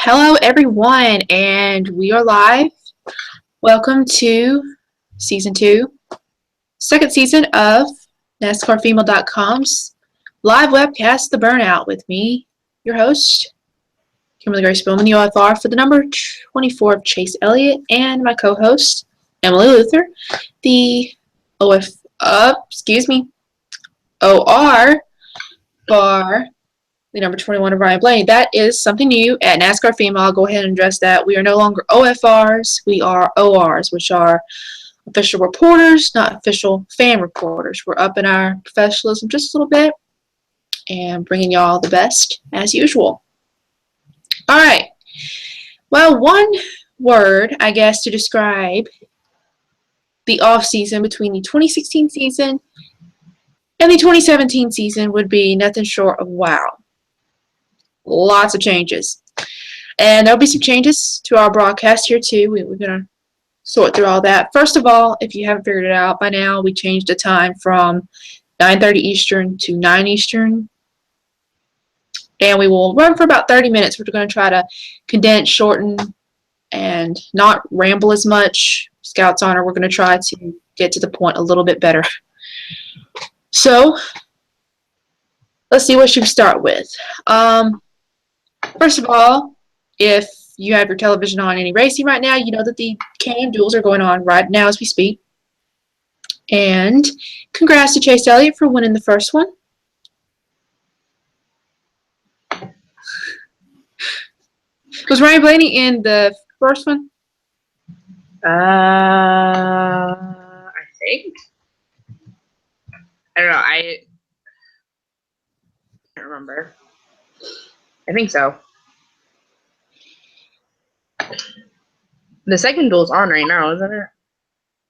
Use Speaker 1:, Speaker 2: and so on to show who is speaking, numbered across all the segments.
Speaker 1: Hello, everyone, and we are live. Welcome to season 2, second season of NascarFemale.com's live webcast, The Burnout, with me, your host, Kimberly Grace Bowman, the OFR for the number 24 of Chase Elliott, and my co-host, Emily Luther, the OR for the number 21 of Ryan Blaney. That is something new at NASCAR Female. I'll go ahead and address that. We are no longer OFRs. We are ORs, which are official reporters, not official fan reporters. We're upping our professionalism just a little bit and bringing y'all the best as usual. All right. Well, one word, I guess, to describe the off season between the 2016 season and the 2017 season would be nothing short of wow. Lots of changes. And there'll be some changes to our broadcast here too. We're going to sort through all that. First of all, if you haven't figured it out by now, we changed the time from 9:30 Eastern to 9 Eastern. And we will run for about 30 minutes. We're going to try to condense, shorten, and not ramble as much. Scouts Honor, we're going to try to get to the point a little bit better. So, let's see what should we start with. First of all, if you have your television on any racing right now, you know that the Can-Am duels are going on right now as we speak. And congrats to Chase Elliott for winning the first one. Was Ryan Blaney in the first one?
Speaker 2: I think. I don't know. I can't remember. I think so. The second duel's on right now, isn't it?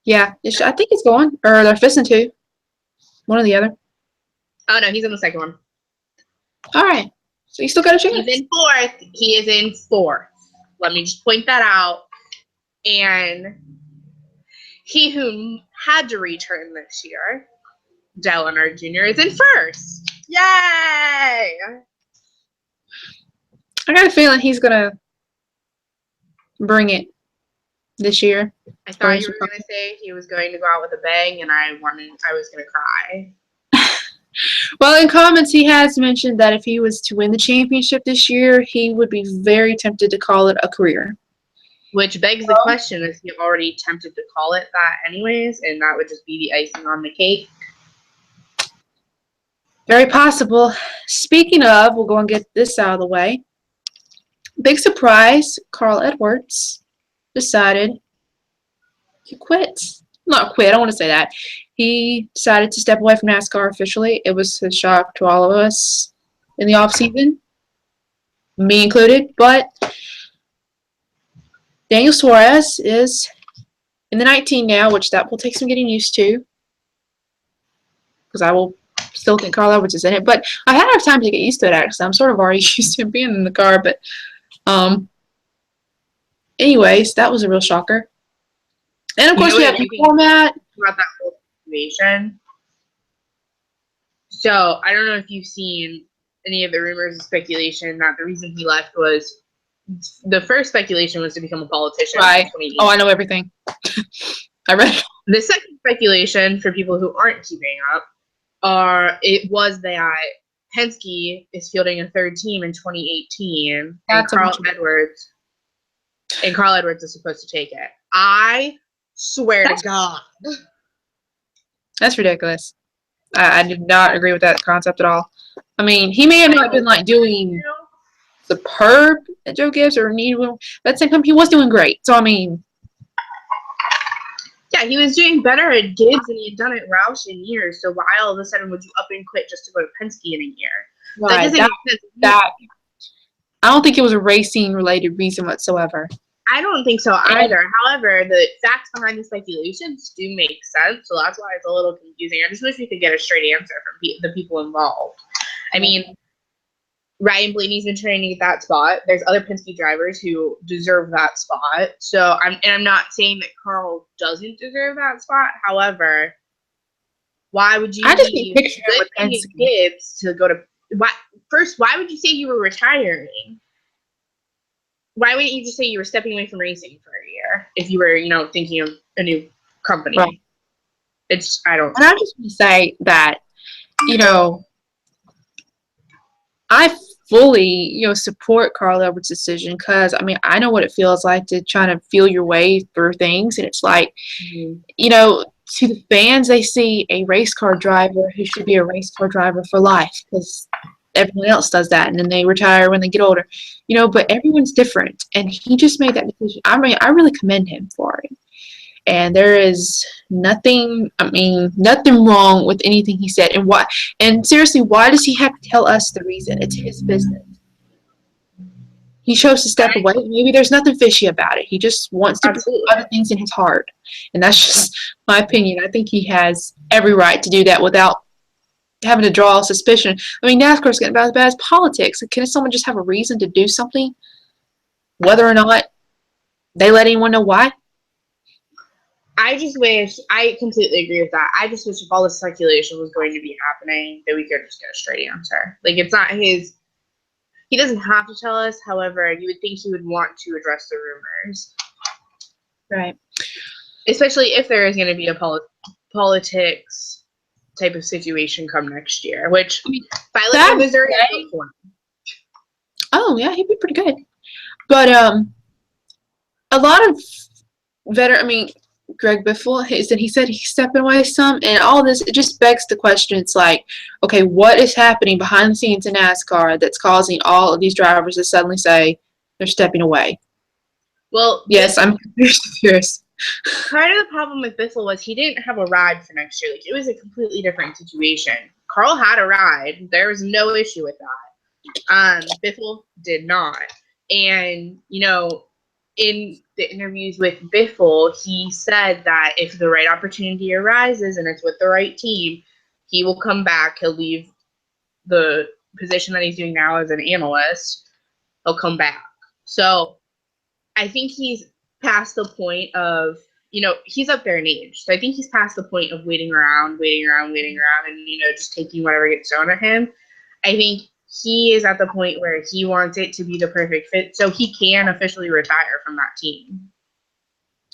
Speaker 1: Yeah, I think it's going. Or they're fisting to. One or the other.
Speaker 2: Oh, no, he's in the second one.
Speaker 1: All right. So you still got a chance.
Speaker 2: He's in fourth. He is in fourth. Let me just point that out. And he who had to return this year, Dale Earnhardt Jr., is in first. Yay!
Speaker 1: I got a feeling he's going to bring it this year.
Speaker 2: I thought you were going to say he was going to go out with a bang, and I was going to cry.
Speaker 1: Well, in comments, he has mentioned that if he was to win the championship this year, he would be very tempted to call it a career.
Speaker 2: Which begs the question, is he already tempted to call it that anyways, and that would just be the icing on the cake?
Speaker 1: Very possible. Speaking of, we'll go and get this out of the way. Big surprise, Carl Edwards decided to quit. Not quit, I don't want to say that. He decided to step away from NASCAR officially. It was a shock to all of us in the off-season, me included. But Daniel Suarez is in the 19 now, which that will take some getting used to, because I will still think Carl Edwards is in it. But I had enough time to get used to it, actually. I'm sort of already used to him being in the car. But anyways, that was a real shocker. And, of course, we have the format.
Speaker 2: About that whole situation. So, I don't know if you've seen any of the rumors and speculation that the reason he left was the first speculation was to become a politician.
Speaker 1: Right. Oh, I know everything. I read it.
Speaker 2: The second speculation, for people who aren't keeping up, it was that Penske is fielding a third team in 2018, and Carl Edwards is supposed to take it. I swear to God.
Speaker 1: That's ridiculous. I did not agree with that concept at all. I mean, he may have not been like doing superb at Joe Gibbs or Needwell. But at the same time, he was doing great. So, I mean.
Speaker 2: Yeah, he was doing better at Gibbs than he had done at Roush in years. So, why all of a sudden would you up and quit just to go to Penske in a year?
Speaker 1: Right. I don't think it was a racing-related reason whatsoever.
Speaker 2: I don't think so either. However, the facts behind the speculations do make sense, so that's why it's a little confusing. I just wish we could get a straight answer from the people involved. I mean, Ryan Blaney's been training at that spot. There's other Penske drivers who deserve that spot. So I'm not saying that Carl doesn't deserve that spot. However, why would you leave Gibbs to go to why would you say you were retiring? why wouldn't you just say you were stepping away from racing for a year if you were, thinking of a new company?
Speaker 1: Right.
Speaker 2: I don't.
Speaker 1: And I just want to say that, I fully, support Carl Edwards' decision because, I know what it feels like to try to feel your way through things. And it's like, to the fans, they see a race car driver who should be a race car driver for life because everyone else does that. And then they retire when they get older, but everyone's different. And he just made that decision. I really commend him for it. And there is nothing wrong with anything he said. And seriously, why does he have to tell us the reason? It's his business. He chose to step away. Maybe there's nothing fishy about it. He just wants to put other things in his heart. And that's just my opinion. I think he has every right to do that without having to draw suspicion. NASCAR's getting about as bad as politics. Can someone just have a reason to do something, whether or not they let anyone know why?
Speaker 2: I completely agree with that. I just wish if all the speculation was going to be happening, that we could just get a straight answer. Like, it's not he doesn't have to tell us. However, you would think he would want to address the rumors.
Speaker 1: Right.
Speaker 2: Especially if there is going to be a politics type of situation come next year, which if I live in Missouri, I vote for him.
Speaker 1: Oh, yeah, he'd be pretty good. But a lot of Greg Biffle, he said he's stepping away some, and all this, it just begs the question. It's like, okay, what is happening behind the scenes in NASCAR that's causing all of these drivers to suddenly say they're stepping away?
Speaker 2: Well,
Speaker 1: yes, I'm curious.
Speaker 2: Part of the problem with Biffle was he didn't have a ride for next year. Like, it was a completely different situation. Carl had a ride. There was no issue with that. Biffle did not. And, in the interviews with Biffle, he said that if the right opportunity arises and it's with the right team, he will come back. He'll leave the position that he's doing now as an analyst. He'll come back. So I think he's past the point of, he's up there in age. So I think he's past the point of waiting around, and, just taking whatever gets thrown at him. I think he is at the point where he wants it to be the perfect fit so he can officially retire from that team.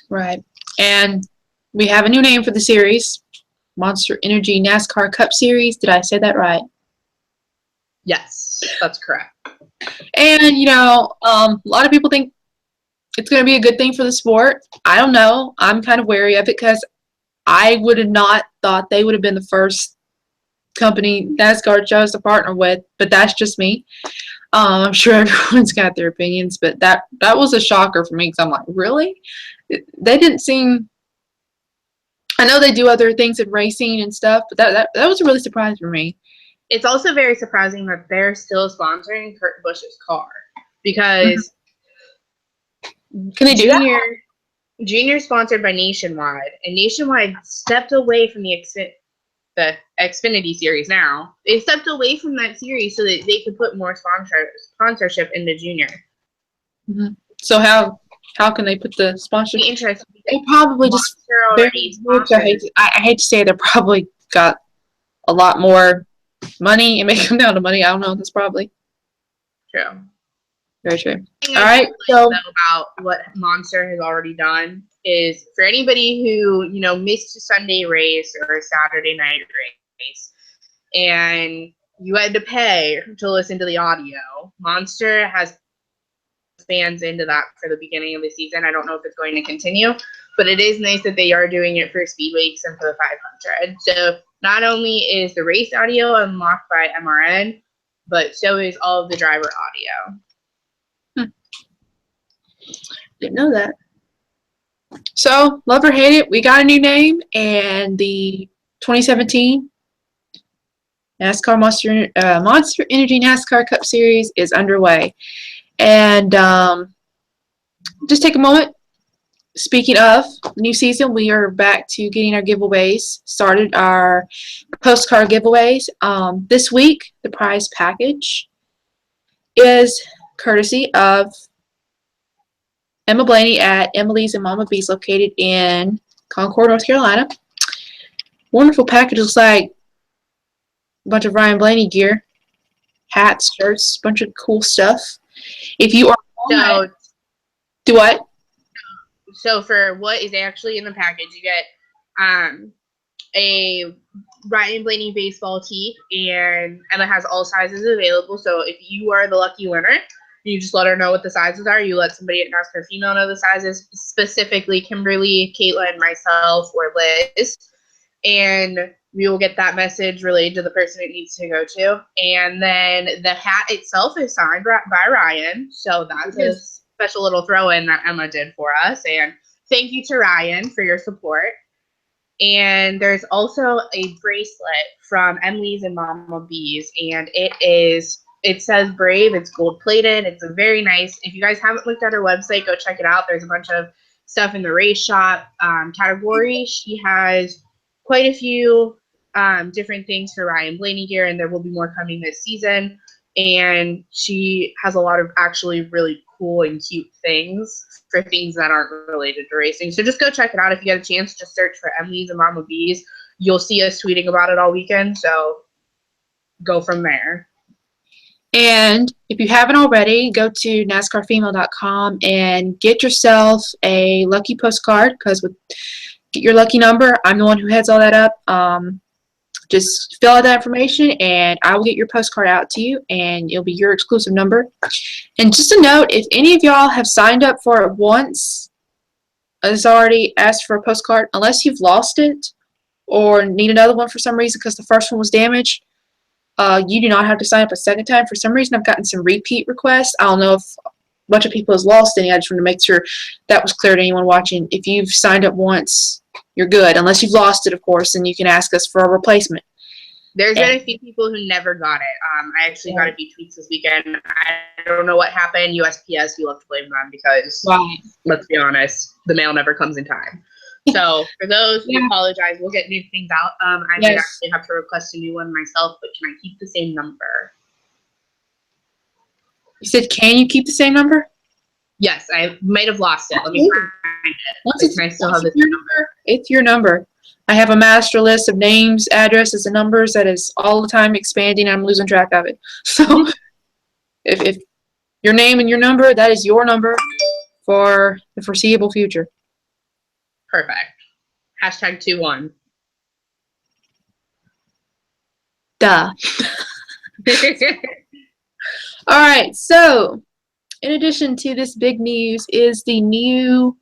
Speaker 1: Right. And we have a new name for the series, Monster Energy NASCAR Cup Series. Did I say that right?
Speaker 2: Yes, that's correct.
Speaker 1: And, a lot of people think it's going to be a good thing for the sport. I don't know. I'm kind of wary of it because I would have not thought they would have been the first company NASCAR chose to partner with, but that's just me. I'm sure everyone's got their opinions, but that was a shocker for me because I'm like, really? They didn't seem. I know they do other things in racing and stuff, but that was a really surprise for me.
Speaker 2: It's also very surprising that they're still sponsoring Kurt Busch's car because
Speaker 1: can they do that?
Speaker 2: Junior sponsored by Nationwide, and Nationwide stepped away from the Xfinity series now. They stepped away from that series so that they could put more sponsorship into Junior.
Speaker 1: Mm-hmm. So how can they put the sponsorship?
Speaker 2: Interesting.
Speaker 1: They probably just I hate to say they probably got a lot more money and make them down to money. I don't know. That's probably
Speaker 2: true.
Speaker 1: Very true. All right. So
Speaker 2: about what Monster has already done is for anybody who missed a Sunday race or a Saturday night race, and you had to pay to listen to the audio. Monster has fans into that for the beginning of the season. I don't know if it's going to continue, but it is nice that they are doing it for Speed Weeks and for the 500. So not only is the race audio unlocked by MRN, but so is all of the driver audio.
Speaker 1: Didn't know that. So, love or hate it, we got a new name, and the 2017 NASCAR Monster Energy NASCAR Cup Series is underway. And just take a moment. Speaking of new season, we are back to getting our giveaways started, our postcard giveaways. This week, the prize package is courtesy of Emma Blaney at Emily's and Mama B's, located in Concord, North Carolina. Wonderful package. Looks like a bunch of Ryan Blaney gear, hats, shirts, a bunch of cool stuff. If you are Do what?
Speaker 2: So for what is actually in the package, you get a Ryan Blaney baseball tee, and Emma has all sizes available. So if you are the lucky winner, you just let her know what the sizes are. You let somebody at Nascar Female know the sizes, specifically Kimberly, Caitlin, myself, or Liz, and we will get that message relayed to the person it needs to go to. And then the hat itself is signed by Ryan, so that's a special little throw-in that Emma did for us. And thank you to Ryan for your support. And there's also a bracelet from Emily's and Mama B's, and it says Brave. It's gold plated. It's a very nice. If you guys haven't looked at her website, go check it out. There's a bunch of stuff in the race shop category. She has quite a few different things for Ryan Blaney gear, and there will be more coming this season. And she has a lot of actually really cool and cute things for things that aren't related to racing. So just go check it out if you get a chance. Just search for Emily's and Mama B's. You'll see us tweeting about it all weekend. So go from there.
Speaker 1: And if you haven't already, go to NASCARFemale.com and get yourself a lucky postcard, because get your lucky number. I'm the one who heads all that up. Just fill out that information, and I will get your postcard out to you, and it'll be your exclusive number. And just a note, if any of y'all have signed up for it once, has already asked for a postcard, unless you've lost it or need another one for some reason because the first one was damaged, you do not have to sign up a second time. For some reason, I've gotten some repeat requests. I don't know if a bunch of people has lost any. I just want to make sure that was clear to anyone watching. If you've signed up once, you're good. Unless you've lost it, of course, and you can ask us for a replacement.
Speaker 2: There's been a few people who never got it. I actually got a few tweets this weekend. I don't know what happened. USPS, we love to blame them because, let's be honest, the mail never comes in time. So for those, we apologize. We'll get new things out. I might actually have to request a new one myself, but can I keep the same number?
Speaker 1: You said, can you keep the same number?
Speaker 2: Yes, I might have lost it. Let me find it.
Speaker 1: It's your number. I have a master list of names, addresses, and numbers that is all the time expanding. I'm losing track of it. So if your name and your number, that is your number for the foreseeable future.
Speaker 2: Perfect. Hashtag 21.
Speaker 1: Duh. All right, so in addition to this big news is the new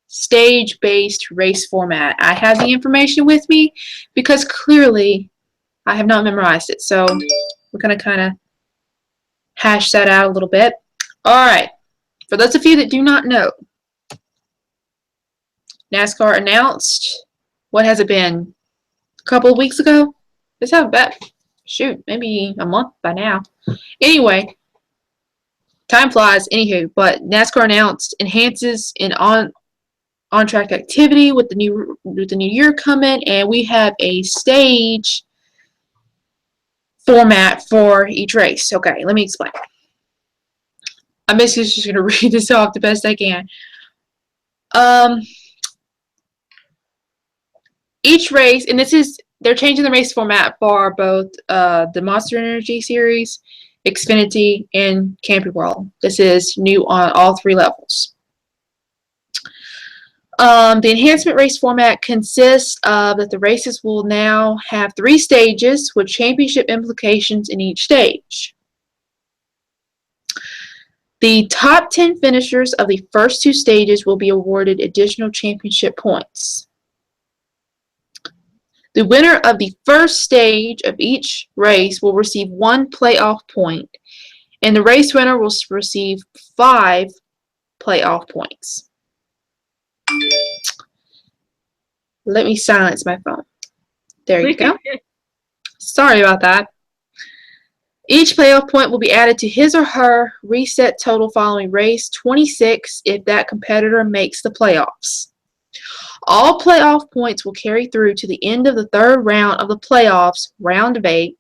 Speaker 1: stage-based race format. I have the information with me because clearly I have not memorized it. So we're going to kind of hash that out a little bit. All right, for those of you that do not know, NASCAR announced, what has it been, a couple of weeks ago? Let's have about, shoot, maybe a month by now. Anyway, time flies, anywho, but NASCAR announced enhances in on-track activity with the new year coming, and we have a stage format for each race. Okay, let me explain. I'm basically just going to read this off the best I can. Each race, and they're changing the race format for both the Monster Energy Series, Xfinity, and Camping World. This is new on all three levels. The enhancement race format consists of that the races will now have 3 stages with championship implications in each stage. The top 10 finishers of the first 2 stages will be awarded additional championship points. The winner of the first stage of each race will receive 1 playoff point, and the race winner will receive 5 playoff points. Let me silence my phone. There you go. Sorry about that. Each playoff point will be added to his or her reset total following race 26 if that competitor makes the playoffs. All playoff points will carry through to the end of the 3rd round of the playoffs, round of 8,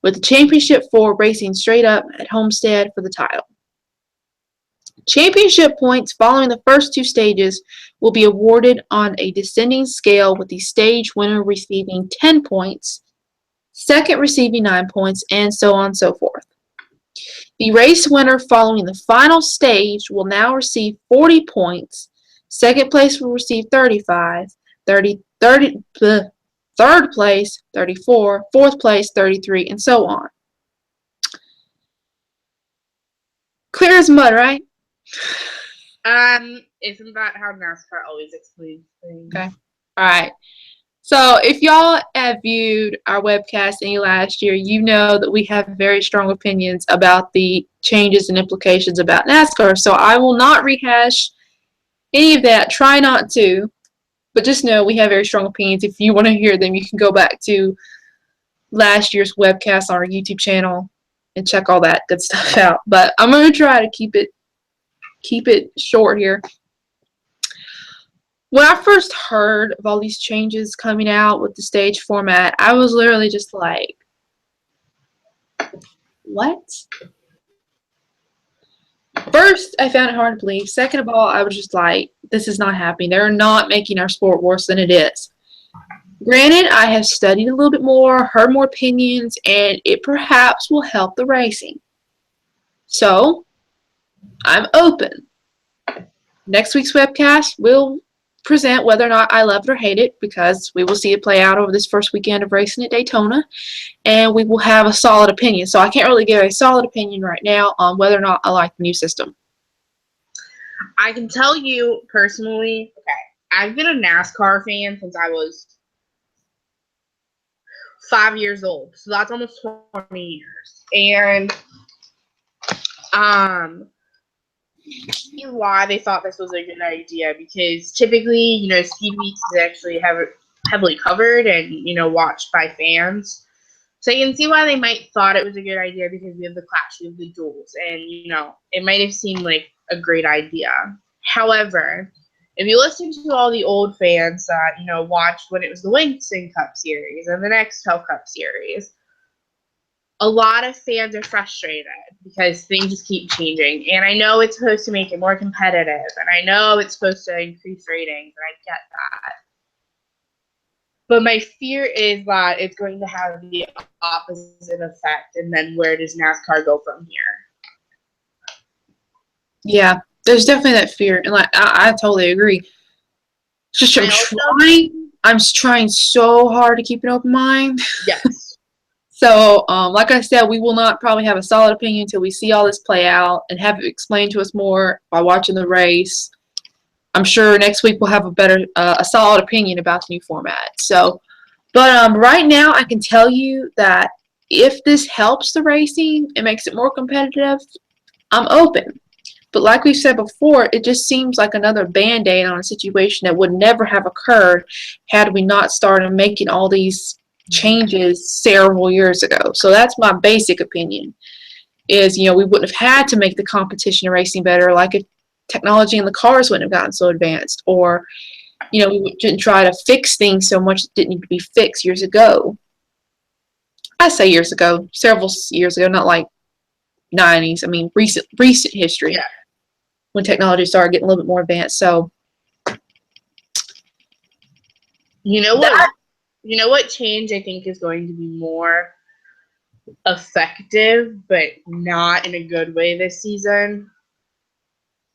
Speaker 1: with the championship 4 racing straight up at Homestead for the title. Championship points following the first 2 stages will be awarded on a descending scale, with the stage winner receiving 10 points, second receiving 9 points, and so on and so forth. The race winner following the final stage will now receive 40 points. Second place will receive 35. 30, third place, 34. Fourth place, 33, and so on. Clear as mud, right?
Speaker 2: Isn't that how NASCAR always explains things?
Speaker 1: Okay. All right. So if y'all have viewed our webcast any last year, you know that we have very strong opinions about the changes and implications about NASCAR. So I will not rehash any of that. Try not to. But just know we have very strong opinions. If you want to hear them, you can go back to last year's webcast on our YouTube channel and check all that good stuff out. But I'm going to try to keep it short here. When I first heard of all these changes coming out with the stage format, I was literally just like, what? First, I found it hard to believe. Second of all, I was just like, this is not happening. They're not making our sport worse than it is. Granted, I have studied a little bit more, heard more opinions, and it perhaps will help the racing. So, I'm open. Next week's webcast will present whether or not I love it or hate it, because we will see it play out over this first weekend of racing at Daytona, and we will have a solid opinion. So I can't really give a solid opinion right now on whether or not I like the new system.
Speaker 2: I can tell you personally, okay, I've been a NASCAR fan since I was 5 years old, so that's almost 20 years. And why they thought this was a good idea, because typically, Speed Weeks is actually heavily covered and, watched by fans. So you can see why they might thought it was a good idea, because we have the clash, we have the duels, and, it might have seemed like a great idea. However, if you listen to all the old fans that, watched when it was the Winston Cup Series and the Nextel Cup Series, a lot of fans are frustrated because things just keep changing. And I know it's supposed to make it more competitive, and I know it's supposed to increase ratings, and I get that. But my fear is that it's going to have the opposite effect, and then where does NASCAR go from here?
Speaker 1: Yeah, there's definitely that fear, and I totally agree. It's just I'm trying so hard to keep an open mind.
Speaker 2: Yes.
Speaker 1: So, like I said, we will not probably have a solid opinion until we see all this play out and have it explained to us more by watching the race. I'm sure next week we'll have a solid opinion about the new format. So, but right now I can tell you that if this helps the racing and makes it more competitive, I'm open. But like we said before, it just seems like another Band-Aid on a situation that would never have occurred had we not started making all these changes several years ago. So that's my basic opinion, is we wouldn't have had to make the competition in racing better, like if technology in the cars wouldn't have gotten so advanced, or we didn't try to fix things so much that didn't need to be fixed years ago. I say years ago, several years ago, not like 90s. I mean recent history.
Speaker 2: Yeah.
Speaker 1: When technology started getting a little bit more advanced. So
Speaker 2: what change I think is going to be more effective, but not in a good way this season?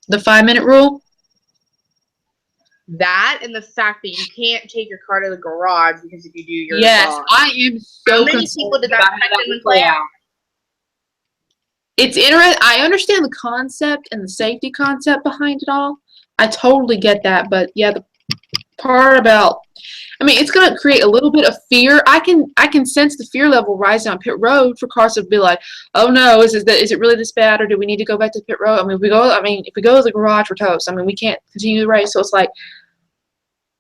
Speaker 1: The 5-minute rule?
Speaker 2: That, and the fact that you can't take your car to the garage, because if you do, you're gone.
Speaker 1: I am so
Speaker 2: How many people did that happen and play out?
Speaker 1: It's interesting. I understand the concept and the safety concept behind it all. I totally get that, but yeah, the part about, it's going to create a little bit of fear. I can sense the fear level rising on pit road for cars to be like, oh no, is it really this bad, or do we need to go back to pit road? If we go to the garage, we're toast. We can't continue the race. So it's like,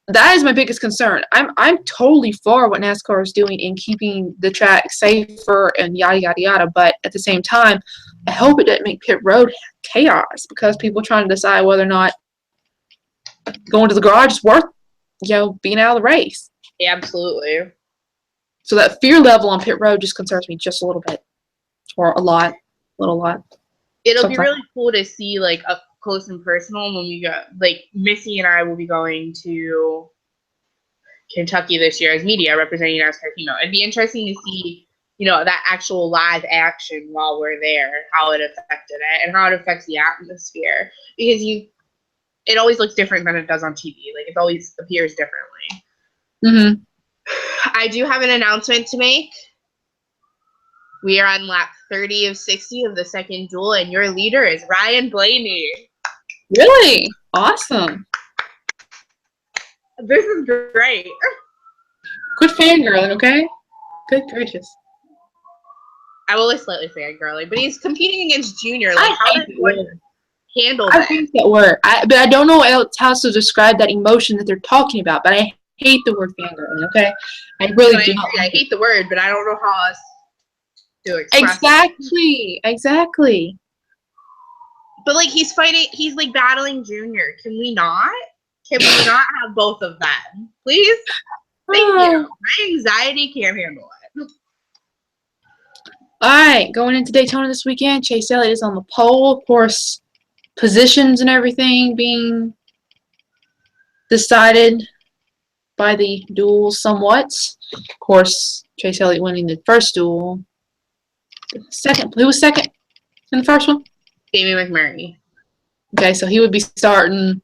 Speaker 1: that is my biggest concern. I'm totally for what NASCAR is doing in keeping the track safer and yada yada yada, but at the same time, I hope it doesn't make pit road chaos, because people are trying to decide whether or not going to the garage is worth being out of the race.
Speaker 2: Yeah, absolutely.
Speaker 1: So that fear level on pit road just concerns me just a little bit, or a lot.
Speaker 2: It'll be really cool to see up close and personal when we go. Missy and I will be going to Kentucky this year as media representing NASCAR Female. It'd be interesting to see that actual live action while we're there, how it affected it and how it affects the atmosphere. Because it always looks different than it does on TV. Like, it always appears differently.
Speaker 1: Mm-hmm.
Speaker 2: I do have an announcement to make. We are on lap 30 of 60 of the second duel, and your leader is Ryan Blaney.
Speaker 1: Really? Awesome.
Speaker 2: This is great.
Speaker 1: Quit fangirling, okay? Good gracious.
Speaker 2: I will slightly fangirling, but he's competing against Junior. Like, how does one handle that?
Speaker 1: I hate that word. But I don't know how else to describe that emotion that they're talking about, but I hate the word fangirling, okay? I really do.
Speaker 2: I hate the word, but I don't know how else to express it.
Speaker 1: Exactly.
Speaker 2: But, like, he's like, battling Junior. Can we not? Can we not have both of them? Please? Thank you. My anxiety can't handle it.
Speaker 1: All right, going into Daytona this weekend, Chase Elliott is on the pole. Of course, positions and everything being decided by the duel somewhat. Of course, Chase Elliott winning the first duel. Who was second in the first one?
Speaker 2: Jamie McMurray.
Speaker 1: Okay, so he would be starting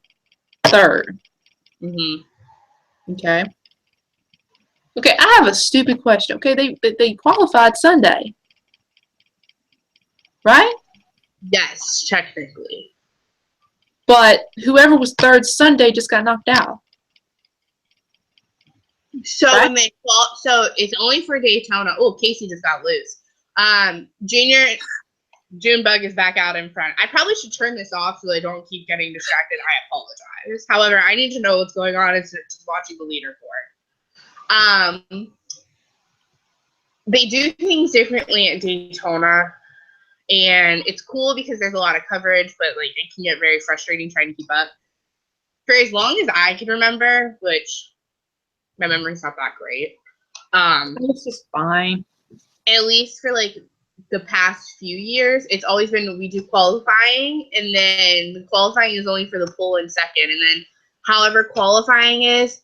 Speaker 1: third.
Speaker 2: Mm-hmm.
Speaker 1: Okay. Okay, I have a stupid question. Okay, they qualified Sunday, right?
Speaker 2: Yes, technically.
Speaker 1: But whoever was third Sunday just got knocked out.
Speaker 2: So
Speaker 1: right?
Speaker 2: when so it's only for Daytona. Oh, Casey just got loose. Junior Junebug is back out in front. I probably should turn this off so I don't keep getting distracted. I apologize. However, I need to know what's going on instead of just watching the leaderboard. They do things differently at Daytona, and it's cool because there's a lot of coverage, but like it can get very frustrating trying to keep up. For as long as I can remember, which my memory's not that great.
Speaker 1: It's just fine.
Speaker 2: At least for like the past few years, it's always been we do qualifying, and then the qualifying is only for the pole and second, and then however qualifying is,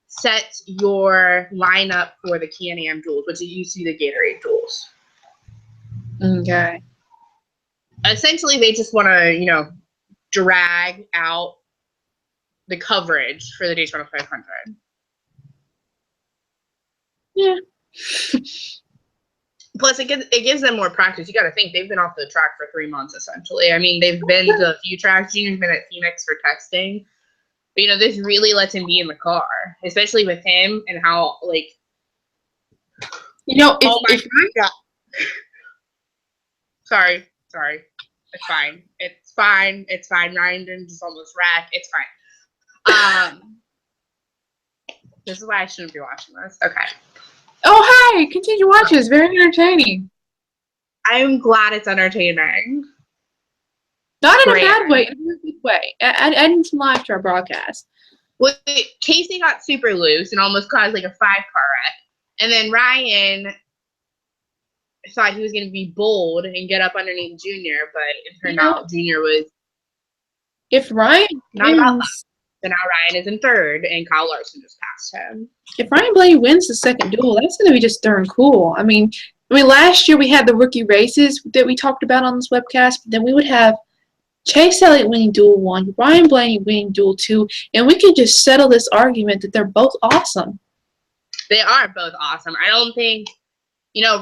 Speaker 2: set your lineup for the Can-Am duels, which used to be the Gatorade duels.
Speaker 1: Okay.
Speaker 2: Essentially, they just want to, drag out the coverage for the Daytona 500.
Speaker 1: Yeah.
Speaker 2: Plus, it gives them more practice. You got to think they've been off the track for 3 months, essentially. I mean, they've been to a few tracks. Junior's been at Phoenix for testing. But, this really lets him be in the car, especially with him and how, like... oh, my God. Sorry. It's fine. Ryan didn't just almost wreck. It's fine. This is why I shouldn't be watching this. Okay.
Speaker 1: Oh, hi! Continue watching. It's very entertaining.
Speaker 2: I'm glad it's entertaining.
Speaker 1: Not in a bad way, in a really good way. Adding some life to our broadcast.
Speaker 2: Well, Casey got super loose and almost caused like a 5-car wreck. And then Ryan thought he was going to be bold and get up underneath Junior, but it turned out Junior was
Speaker 1: if Ryan
Speaker 2: not about that. So now Ryan is in third, and Kyle Larson just passed him.
Speaker 1: If Ryan Blaney wins the second duel, that's going to be just darn cool. I mean, last year we had the rookie races that we talked about on this webcast, but then we would have Chase Elliott winning duel 1, Ryan Blaney winning duel 2, and we could just settle this argument that they're both awesome.
Speaker 2: They are both awesome. I don't think,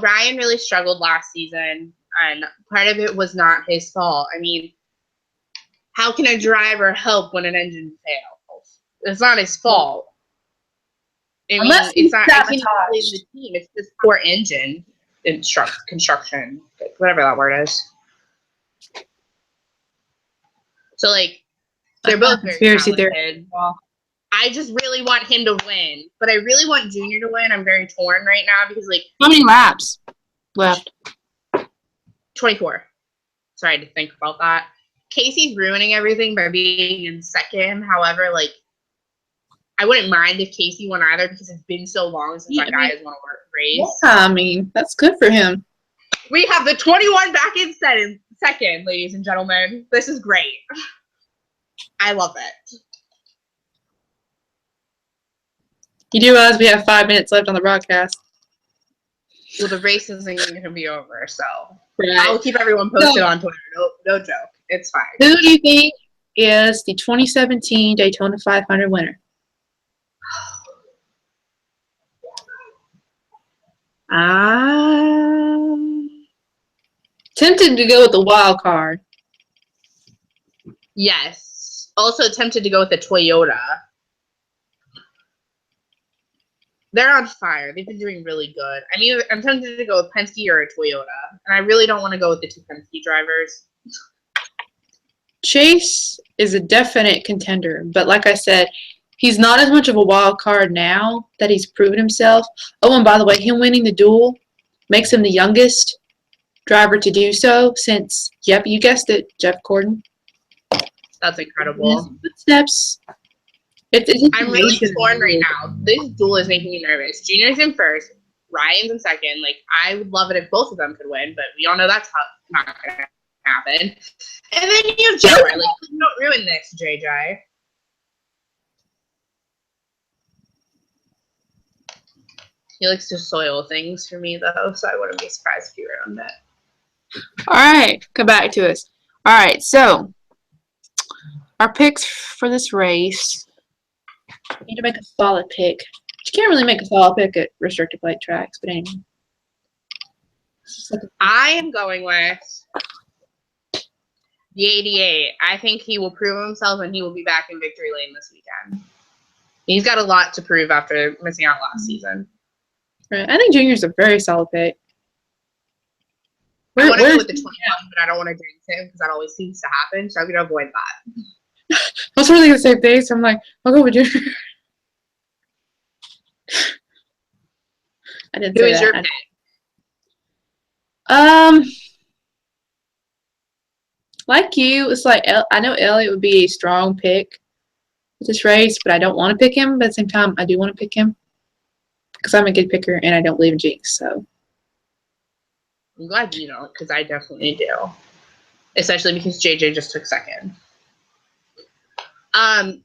Speaker 2: Ryan really struggled last season, and part of it was not his fault. I mean, how can a driver help when an engine fails? It's not his fault. I mean, it's not. I can't blame the team. It's just poor engine construction, whatever that word is. So, like, they're both very talented. I just really want him to win, but I really want Junior to win. I'm very torn right now because, like,
Speaker 1: how many laps left?
Speaker 2: 24. Sorry, I had to think about that. Casey's ruining everything by being in second. However, like, I wouldn't mind if Casey won either because it's been so long since that guy has won a race.
Speaker 1: Yeah, I mean, that's good for him.
Speaker 2: We have the 21 back in second, ladies and gentlemen. This is great. I love it.
Speaker 1: You do realize we have 5 minutes left on the broadcast.
Speaker 2: Well, the race isn't going to be over, so
Speaker 1: Right.
Speaker 2: I'll keep everyone posted on Twitter. No joke. It's fine.
Speaker 1: Who do you think is the 2017 Daytona 500 winner? I'm tempted to go with the wild card.
Speaker 2: Yes. Also tempted to go with the Toyota. They're on fire. They've been doing really good. I mean, I'm tempted to go with Penske or a Toyota, and I really don't want to go with the two Penske drivers.
Speaker 1: Chase is a definite contender, but like I said, he's not as much of a wild card now that he's proven himself. Oh, and by the way, him winning the duel makes him the youngest driver to do so since, yep, you guessed it, Jeff Gordon.
Speaker 2: That's incredible.
Speaker 1: Steps.
Speaker 2: I'm really torn right now. This duel is making me nervous. Junior's in first, Ryan's in second. Like, I would love it if both of them could win, but we all know that's not going to happen. And then you have Jaguar. Like, don't ruin this, JJ. He likes to soil things for me, though, so I wouldn't be surprised if he ruined it.
Speaker 1: All right, come back to us. All right, so our picks for this race. I need to make a solid pick. You can't really make a solid pick at restricted plate tracks, but anyway.
Speaker 2: I am going with the 88. I think he will prove himself and he will be back in victory lane this weekend. He's got a lot to prove after missing out last season.
Speaker 1: Right. I think Junior's a very solid pick.
Speaker 2: I want to go with the 21, but I don't want to jinx him because that always seems to happen, so I'm going to avoid that.
Speaker 1: I was really going to say base, so I'm like, I'll go with Junior. I didn't say that. Who is your pick? Like you, it's like I know Elliott would be a strong pick for this race, but I don't want to pick him. But at the same time, I do want to pick him because I'm a good picker and I don't believe in jinx. So
Speaker 2: I'm glad you don't, because I definitely do, especially because JJ just took second. I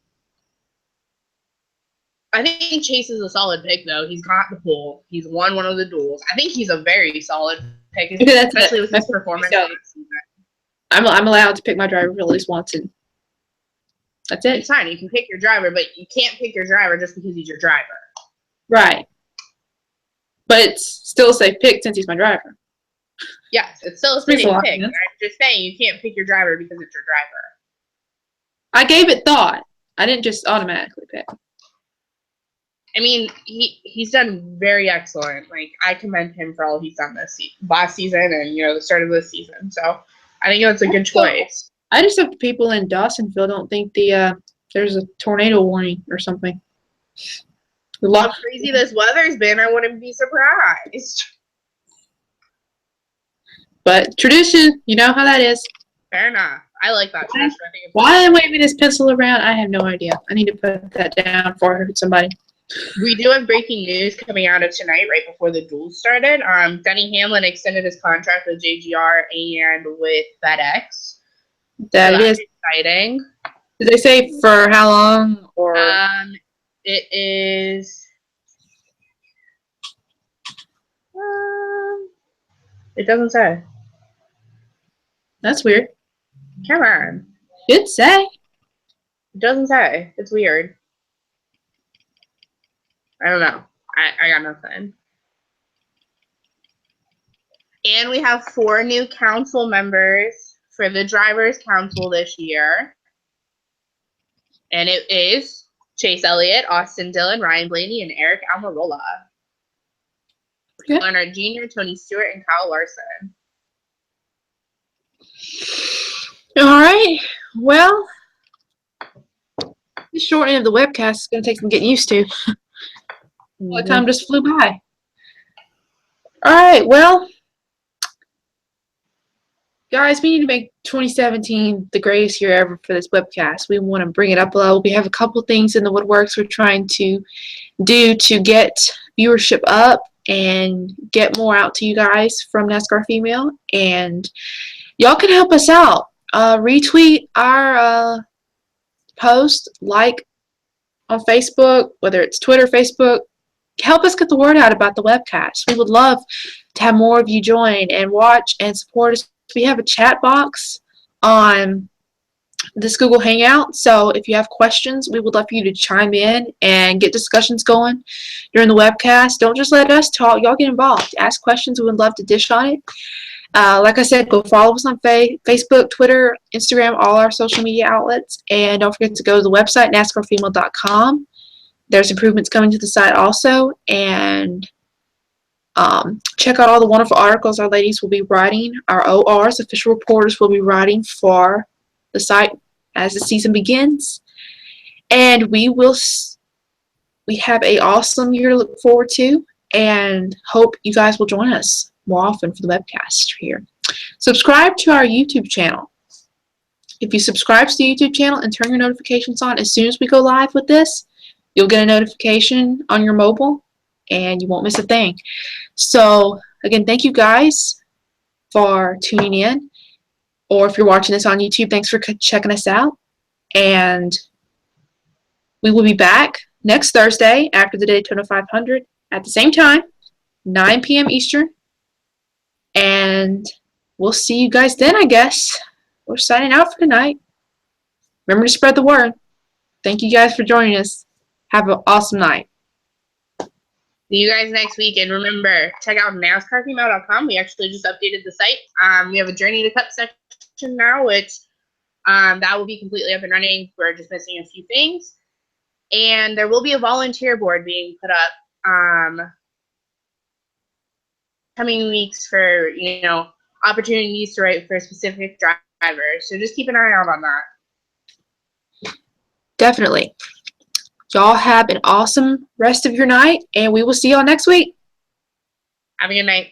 Speaker 2: think Chase is a solid pick, though. He's got the pull. He's won one of the duels. I think he's a very solid pick, especially with his performance.
Speaker 1: I'm allowed to pick my driver at least once, and that's it.
Speaker 2: It's fine. You can pick your driver, but you can't pick your driver just because he's your driver.
Speaker 1: Right. But it's still a safe pick since he's my driver.
Speaker 2: Yes, it's still a safe pick. I'm just saying you can't pick your driver because it's your driver.
Speaker 1: I gave it thought. I didn't just automatically pick.
Speaker 2: I mean, he's done very excellent. Like, I commend him for all he's done this last season and, the start of this season. So, I think that's a good choice.
Speaker 1: I just hope people in Dawsonville don't think there's a tornado warning or something.
Speaker 2: How crazy this weather's been, I wouldn't be surprised.
Speaker 1: But tradition, you know how that is.
Speaker 2: Fair enough. I like that tradition. I think
Speaker 1: why I'm waving this pencil around, I have no idea. I need to put that down before I hurt somebody.
Speaker 2: We do have breaking news coming out of tonight, right before the duel started. Denny Hamlin extended his contract with JGR and with FedEx.
Speaker 1: That is
Speaker 2: exciting.
Speaker 1: Did they say for how long? Or
Speaker 2: it is. It doesn't say.
Speaker 1: That's weird.
Speaker 2: Come on.
Speaker 1: Did say.
Speaker 2: It doesn't say. It's weird. I don't know. I got nothing. And we have 4 new council members for the Drivers' Council this year. And it is Chase Elliott, Austin Dillon, Ryan Blaney, and Eric Almirola. Leonard Jr., Tony Stewart, and Kyle Larson.
Speaker 1: All right. Well, the short end of the webcast is going to take some getting used to. The time just flew by. All right. Well, guys, we need to make 2017 the greatest year ever for this webcast. We want to bring it up a level. We have a couple things in the woodworks we're trying to do to get viewership up and get more out to you guys from NASCAR Female. And y'all can help us out. Retweet our post, like on Facebook, whether it's Twitter, Facebook, help us get the word out about the webcast. We would love to have more of you join and watch and support us. We have a chat box on this Google Hangout, so if you have questions, we would love for you to chime in and get discussions going during the webcast. Don't just let us talk. Y'all get involved. Ask questions. We would love to dish on it. Like I said, go follow us on Facebook, Twitter, Instagram, all our social media outlets. And don't forget to go to the website, NASCARFemale.com. There's improvements coming to the site also. And check out all the wonderful articles our ladies will be writing. Our ORs, official reporters, will be writing for the site as the season begins. And we have an awesome year to look forward to, and hope you guys will join us more often for the webcast here. Subscribe to our YouTube channel. If you subscribe to the YouTube channel and turn your notifications on as soon as we go live with this, you'll get a notification on your mobile and you won't miss a thing. So again, thank you guys for tuning in, or if you're watching this on YouTube, thanks for checking us out. And we will be back next Thursday after the Daytona 500 at the same time, 9 p.m. Eastern. And we'll see you guys then, I guess. We're signing out for tonight. Remember to spread the word. Thank you guys for joining us. Have an awesome night.
Speaker 2: See you guys next week. And remember, check out NASCARFemale.com. We actually just updated the site. We have a Journey to Cup section now, which that will be completely up and running. We're just missing a few things. And there will be a volunteer board being put up coming weeks for, opportunities to write for specific drivers. So just keep an eye out on that.
Speaker 1: Definitely. Y'all have an awesome rest of your night, and we will see y'all next week.
Speaker 2: Have a good night.